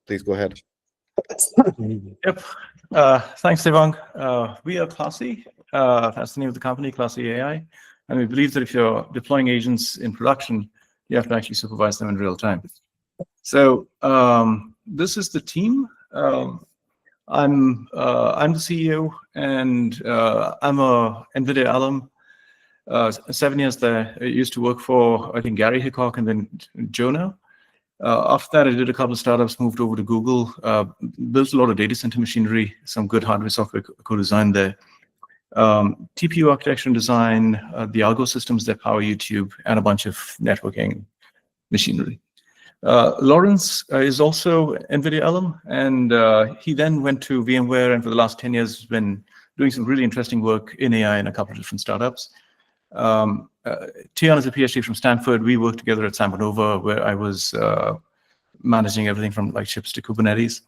Please go ahead. Yep. Thanks, Devang. We are Classie. That's the name of the company, Classie AI. And we believe that if you're deploying agents in production, you have to actually supervise them in real time. So this is the team. I'm the CEO, and I'm a NVIDIA alum. 7 years there. I used to work for, I think, Gary Hickok and then Jonah. After that, I did a couple of startups, moved over to Google, built a lot of data center machinery, some good hardware software co-design there. TPU architecture and design, the algo systems that power YouTube, and a bunch of networking machinery. Lawrence is also NVIDIA alum, and he then went to VMware, and for the last 10 years has been doing some really interesting work in AI in a couple of different startups. Tian is a PhD from Stanford. We worked together at Sampanova, where I was managing everything from like chips to Kubernetes.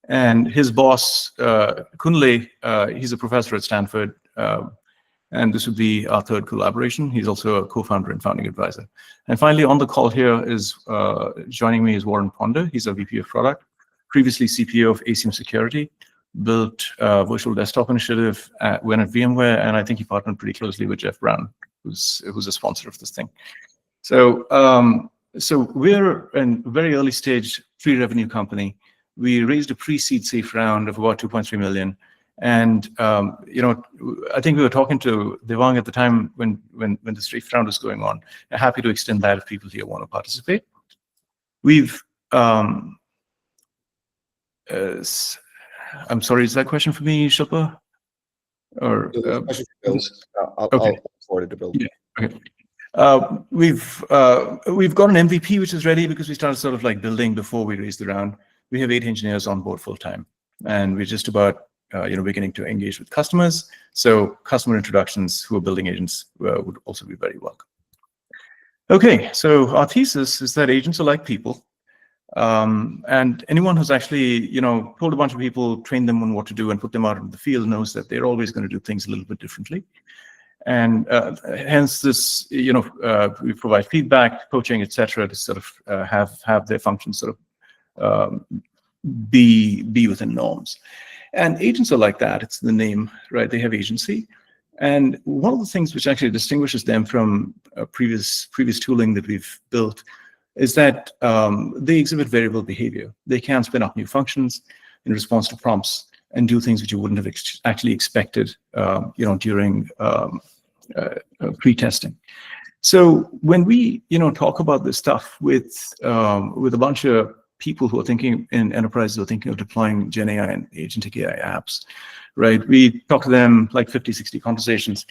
And his boss, Kunle, he's a professor at Stanford, and this would be our third collaboration. He's also a co-founder and founding advisor. And finally, on the call here is joining me is Warren Ponder. He's a VP of product, previously CPO of ACM Security, built virtual desktop initiative, went at VMware, and I think he partnered pretty closely with Jeff Brown, who's a sponsor of this thing. So, so we're a very early stage pre-revenue company. We raised a pre-seed safe round of about 2.3 million. And you know, I think we were talking to Devang at the time when the safe round was going on. I'm happy to extend that if people here want to participate. We've I'm sorry, is that a question for me, Shilpa? Or I'll forward it to Bill. Yeah. Okay. We've got an MVP which is ready because we started sort of like building before we raised the round. We have 8 engineers on board full time, and we're just about beginning to engage with customers. So customer introductions who are building agents would also be very welcome. Okay, so our thesis is that agents are like people. And anyone who's actually, told a bunch of people, trained them on what to do and put them out in the field knows that they're always going to do things a little bit differently. And hence this, we provide feedback, coaching, etc., to sort of have their functions sort of be within norms. And agents are like that. It's the name, right? They have agency. And one of the things which actually distinguishes them from previous tooling that we've built is that they exhibit variable behavior. They can spin up new functions in response to prompts and do things which you wouldn't have actually expected, during pre-testing. So when we, talk about this stuff with a bunch of people who are thinking in enterprises who are thinking of deploying Gen AI and Agentic AI apps, right? We talk to them like 50, 60 conversations,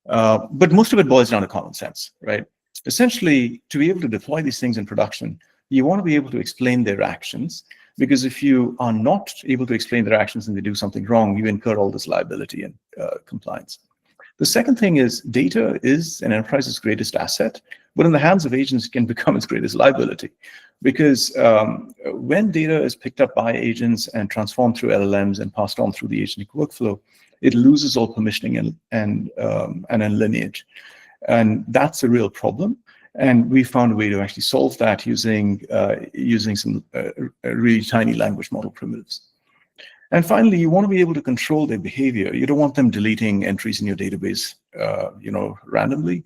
but most of it boils down to common sense, right? Essentially, to be able to deploy these things in production, you want to be able to explain their actions, because if you are not able to explain their actions and they do something wrong, you incur all this liability and compliance. The second thing is data is an enterprise's greatest asset, but in the hands of agents can become its greatest liability. Because when data is picked up by agents and transformed through LLMs and passed on through the agentic workflow, it loses all permissioning and lineage. And that's a real problem. And we found a way to actually solve that using some really tiny language model primitives. And finally, you want to be able to control their behavior. You don't want them deleting entries in your database, randomly.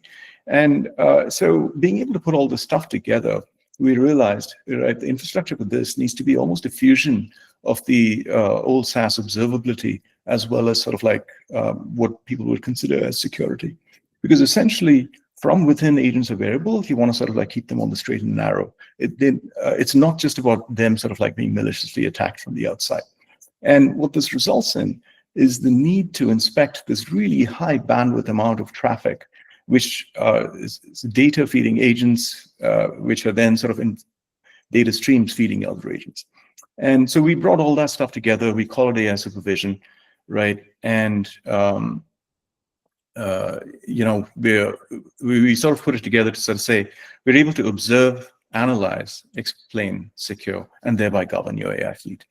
And so being able to put all this stuff together, we realized, right, the infrastructure for this needs to be almost a fusion of the old SaaS observability, as well as sort of like what people would consider as security. Because essentially, from within agents are variable, you want to sort of like keep them on the straight and narrow. It's not just about them sort of like being maliciously attacked from the outside. And what this results in is the need to inspect this really high bandwidth amount of traffic, which is data feeding agents, which are then sort of in data streams feeding other agents. And so we brought all that stuff together. We call it AI supervision, right? And we sort of put it together to sort of say we're able to observe, analyze, explain, secure, and thereby govern your AI fleet.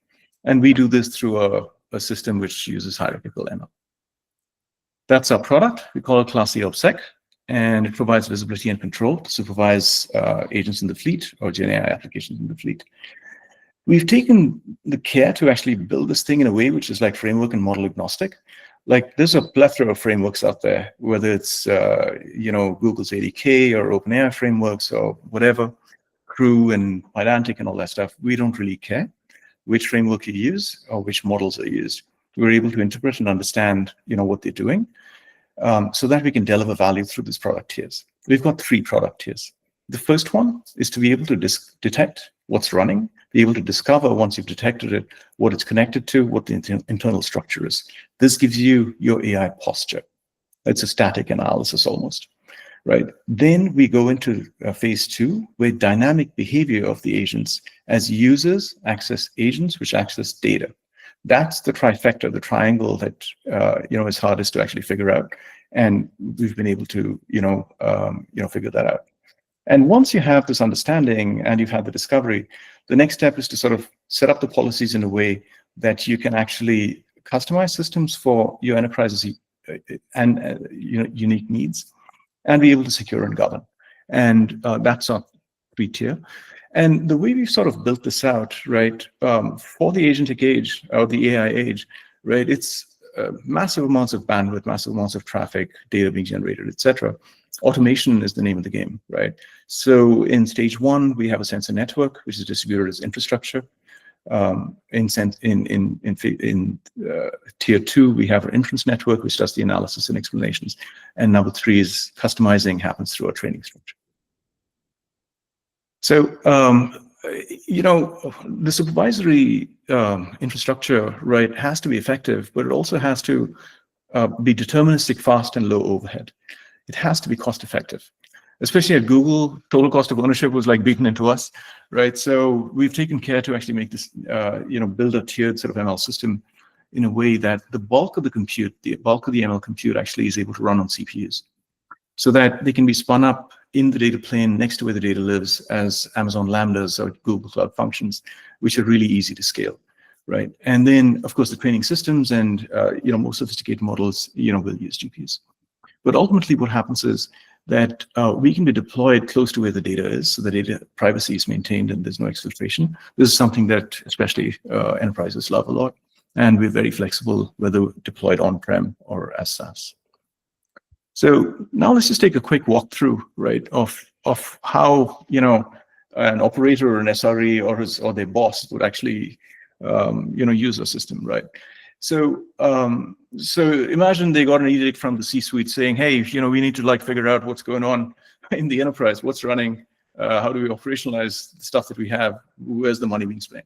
And we do this through a system which uses hierarchical ML. That's our product. We call it Classie ObSec, and it provides visibility and control to supervise agents in the fleet or Gen AI applications in the fleet. We've taken the care to actually build this thing in a way which is like framework and model agnostic. Like there's a plethora of frameworks out there, whether it's Google's ADK or OpenAI frameworks or whatever, Crew and Pydantic and all that stuff. We don't really care which framework you use or which models are used. We're able to interpret and understand, what they're doing, so that we can deliver value through these product tiers. We've got 3 product tiers. The first one is to be able to detect what's running, be able to discover once you've detected it, what it's connected to, what the internal structure is. This gives you your AI posture. It's a static analysis almost, right? Then we go into phase 2, where dynamic behavior of the agents as users access agents which access data. That's the trifecta, the triangle that is hardest to actually figure out, and we've been able to figure that out. And once you have this understanding and you've had the discovery, the next step is to sort of set up the policies in a way that you can actually customize systems for your enterprise's and unique needs, and be able to secure and govern. And that's our 3 tier. And the way we've sort of built this out, right, for the agentic age or the AI age, right, it's massive amounts of bandwidth, massive amounts of traffic, data being generated, etc. Automation is the name of the game, right? So in stage 1, we have a sensor network, which is distributed as infrastructure. In tier 2, we have our inference network, which does the analysis and explanations. And number 3 is customizing happens through our training structure. So, the supervisory infrastructure, right, has to be effective, but it also has to be deterministic, fast, and low overhead. It has to be cost effective. Especially at Google, total cost of ownership was like beaten into us, right? So we've taken care to actually make this, build a tiered sort of ML system in a way that the bulk of the compute, the bulk of the ML compute actually is able to run on CPUs, so that they can be spun up in the data plane next to where the data lives as Amazon Lambdas or Google Cloud Functions, which are really easy to scale, right? And then, of course, the training systems and more sophisticated models, will use GPUs. But ultimately, what happens is that we can be deployed close to where the data is, so the data privacy is maintained and there's no exfiltration. This is something that especially enterprises love a lot, and we're very flexible, whether deployed on-prem or as SaaS. So now let's just take a quick walkthrough, right, of how an operator or an SRE or their boss would actually use a system, right? So imagine they got an edict from the C-suite saying, hey, we need to figure out what's going on in the enterprise, what's running, how do we operationalize the stuff that we have, where's the money being spent?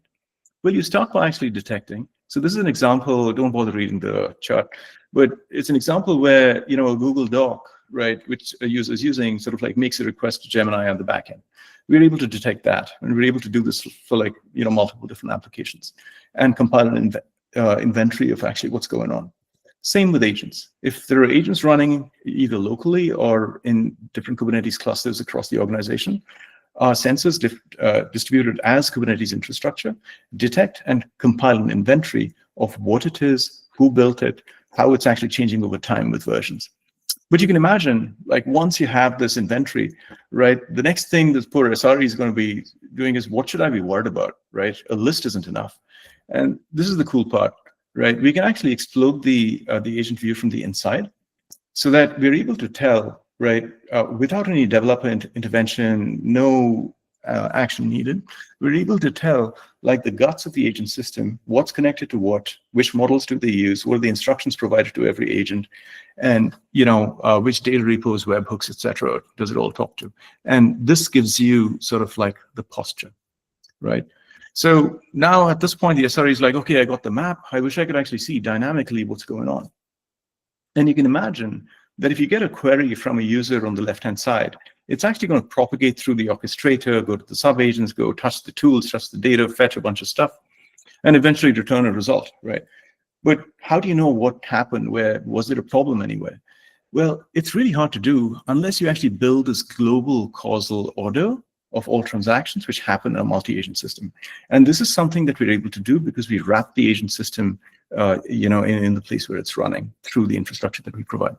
Well, you start by actually detecting. So this is an example, don't bother reading the chart, but it's an example where, a Google Doc, right, which a user is using sort of makes a request to Gemini on the back end. We're able to detect that, and we're able to do this for multiple different applications and compile an inventory of actually what's going on. Same with agents. If there are agents running either locally or in different Kubernetes clusters across the organization, our sensors distributed as Kubernetes infrastructure detect and compile an inventory of what it is, who built it, how it's actually changing over time with versions. But you can imagine, once you have this inventory, right, the next thing this poor SRE is going to be doing is, what should I be worried about, right? A list isn't enough. And this is the cool part, right? We can actually explode the agent view from the inside, so that we're able to tell, right, without any developer intervention, no action needed, we're able to tell, the guts of the agent system, what's connected to what, which models do they use, what are the instructions provided to every agent, and which data repos, webhooks, etc. does it all talk to? And this gives you sort of the posture, right? So now at this point, the SRE is okay, I got the map. I wish I could actually see dynamically what's going on. And you can imagine that if you get a query from a user on the left-hand side, it's actually going to propagate through the orchestrator, go to the sub-agents, go touch the tools, touch the data, fetch a bunch of stuff, and eventually return a result, right? But how do you know what happened? Was there a problem anywhere? Well, it's really hard to do unless you actually build this global causal order of all transactions which happen in a multi-agent system. And this is something that we're able to do because we wrap the agent system in the place where it's running through the infrastructure that we provide.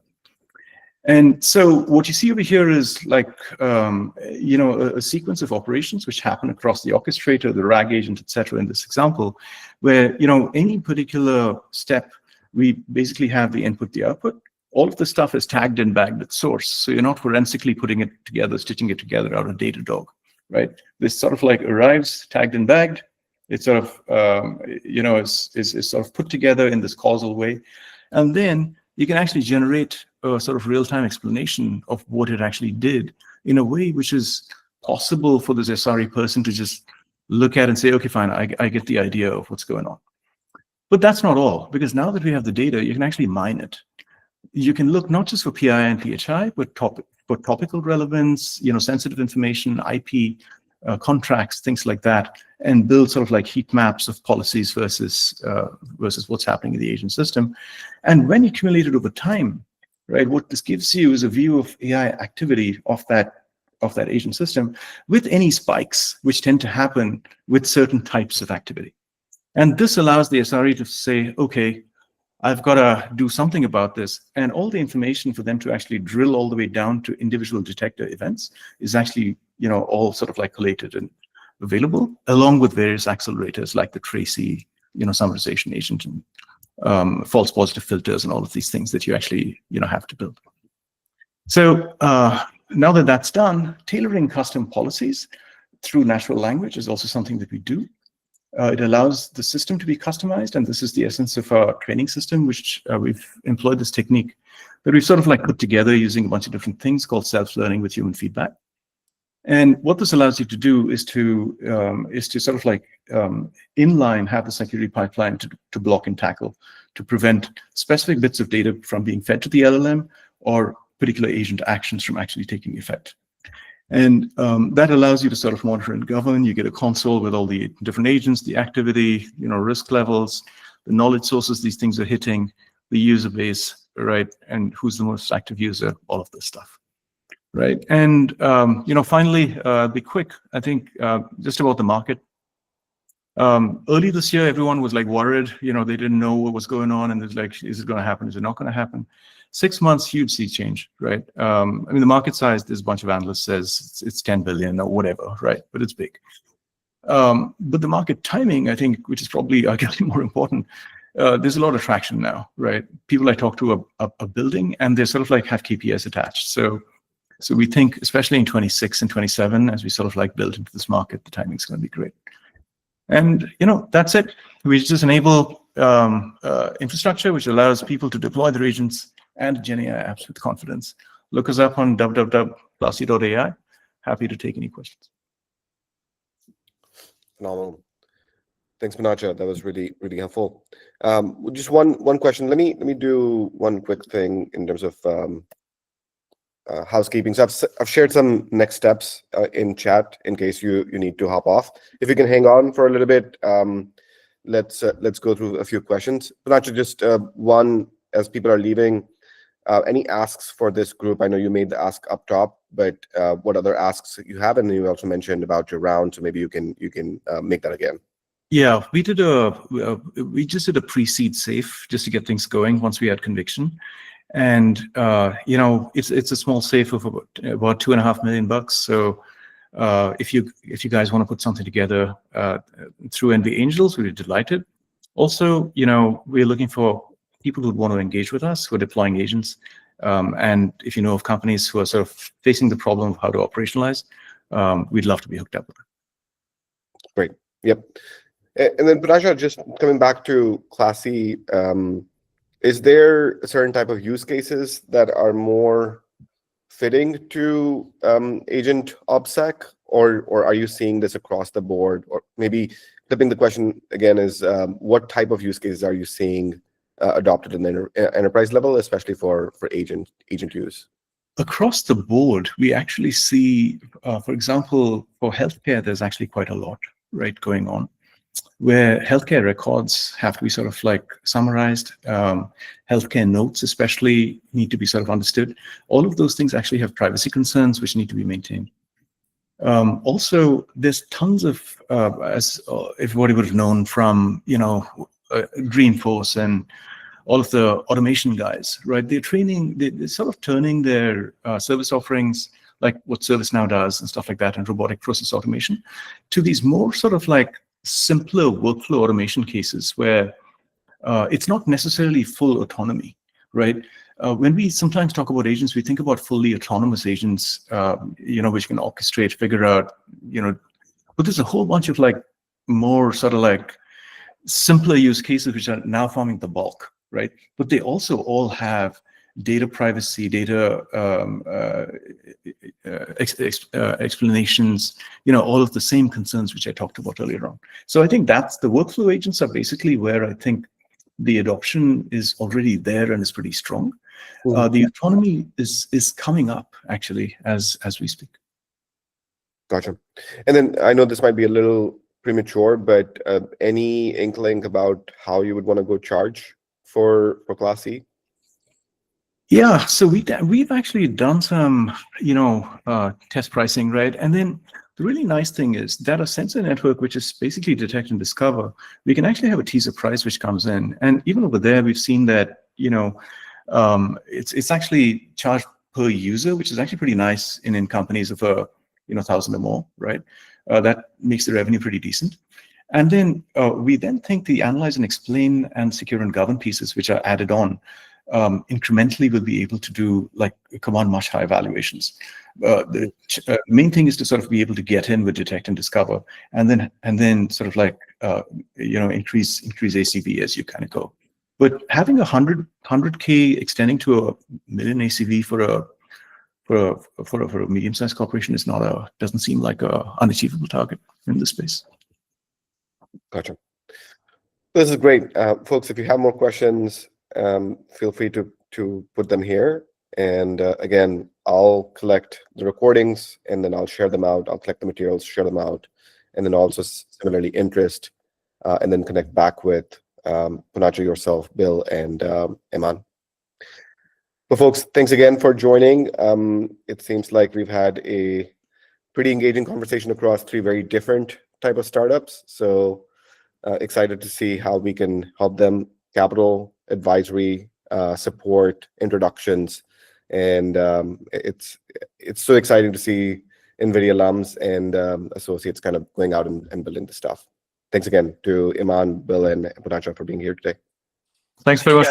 And so what you see over here is like, a sequence of operations which happen across the orchestrator, the RAG agent, etc. in this example, where, any particular step, we basically have the input, the output. All of the stuff is tagged and bagged at source. So you're not forensically putting it together, stitching it together out of Datadog, right? This sort of like arrives tagged and bagged. It sort of, is sort of put together in this causal way. And then you can actually generate a sort of real-time explanation of what it actually did in a way which is possible for this SRE person to just look at and say, okay, fine, I get the idea of what's going on. But that's not all, because now that we have the data, you can actually mine it. You can look not just for PI and PHI, but topical relevance, sensitive information, IP, contracts, things like that, and build sort of like heat maps of policies versus what's happening in the agent system. And when you accumulate it over time, right, what this gives you is a view of AI activity of that agent system with any spikes which tend to happen with certain types of activity. And this allows the SRE to say, okay, I've got to do something about this. And all the information for them to actually drill all the way down to individual detector events is actually, all sort of like collated and available, along with various accelerators like the Tracy, summarization agent, and false positive filters, and all of these things that you actually, have to build. So now that that's done, tailoring custom policies through natural language is also something that we do. It allows the system to be customized, and this is the essence of our training system, which we've employed this technique that we've sort of like put together using a bunch of different things called self-learning with human feedback. And what this allows you to do is to sort of like inline have the security pipeline to block and tackle, to prevent specific bits of data from being fed to the LLM or particular agent actions from actually taking effect. And that allows you to sort of monitor and govern. You get a console with all the different agents, the activity, risk levels, the knowledge sources these things are hitting, the user base, right? And who's the most active user, all of this stuff, right? And, finally, be quick, I think, just about the market. Early this year, everyone was like worried, they didn't know what was going on, and it's like, is it going to happen? Is it not going to happen? 6 months, huge sea change, right? The market size, there's a bunch of analysts says it's 10 billion or whatever, right? But it's big. But the market timing, I think, which is probably arguably more important, there's a lot of traction now, right? People I talk to are building, and they sort of like have KPIs attached. So we think, especially in 26 and 27, as we sort of like build into this market, the timing's going to be great. And, that's it. We just enable infrastructure, which allows people to deploy their agents and Gen AI apps with confidence. Look us up on www.classie.ai. Happy to take any questions. Phenomenal. Thanks, Poonacha. That was really, really helpful. Just one question. Let me do one quick thing in terms of housekeeping. So I've shared some next steps in chat in case you need to hop off. If you can hang on for a little bit, let's go through a few questions. Poonacha, just one, as people are leaving, any asks for this group? I know you made the ask up top, but what other asks you have? And you also mentioned about your round, so maybe you can make that again. Yeah, we just did a pre-seed safe just to get things going once we had conviction. And it's a small safe of about $2.5 million. So if you guys want to put something together through NV Angels, we'd be delighted. Also, we're looking for people who want to engage with us, who are deploying agents. And if you know of companies who are sort of facing the problem of how to operationalize, we'd love to be hooked up with them. Great. Yep. And then, Poonacha, just coming back to Classie, is there a certain type of use cases that are more fitting to agent OPSEC, or are you seeing this across the board? Or maybe flipping the question again is, what type of use cases are you seeing adopted in the enterprise level, especially for agent use? Across the board, we actually see, for example, for healthcare, there's actually quite a lot, right, going on, where healthcare records have to be sort of like summarized. Healthcare notes especially need to be sort of understood. All of those things actually have privacy concerns which need to be maintained. Also, there's tons of, as everybody would have known from, Greenforce and all of the automation guys, right? They're sort of turning their service offerings, like what ServiceNow does and stuff like that, and robotic process automation, to these more sort of like simpler workflow automation cases where it's not necessarily full autonomy, right? When we sometimes talk about agents, we think about fully autonomous agents, which can orchestrate, figure out, but there's a whole bunch of like more sort of like simpler use cases which are now forming the bulk, right? But they also all have data privacy, data explanations, all of the same concerns which I talked about earlier on. So I think that's the workflow agents are basically where I think the adoption is already there and is pretty strong. The autonomy is coming up actually as we speak. Gotcha. And then I know this might be a little premature, but any inkling about how you would want to go charge for Classie? Yeah, so we've actually done some, test pricing, right? And then the really nice thing is that a sensor network, which is basically detect and discover, we can actually have a teaser price which comes in. And even over there, we've seen that, it's actually charged per user, which is actually pretty nice in companies of 1,000 or more, right? That makes the revenue pretty decent. And then we then think the analyze and explain and secure and govern pieces, which are added on, incrementally will be able to do like command much higher valuations. The main thing is to sort of be able to get in with detect and discover, and then sort of like increase ACV as you kind of go. But having 100K extending to $1 million ACV for a medium-sized corporation doesn't seem like a unachievable target in this space. Gotcha. This is great, folks. If you have more questions, feel free to put them here. And again, I'll collect the recordings and then I'll share them out. I'll collect the materials, share them out, and then also similarly interest, and then connect back with Poonacha, yourself, Bill, and Iman. But folks, thanks again for joining. It seems like we've had a pretty engaging conversation across 3 very different type of startups. So excited to see how we can help them: capital, advisory, support, introductions. And it's so exciting to see NVIDIA alums and associates kind of going out and building the stuff. Thanks again to Iman, Bill, and Poonacha for being here today. Thanks very much.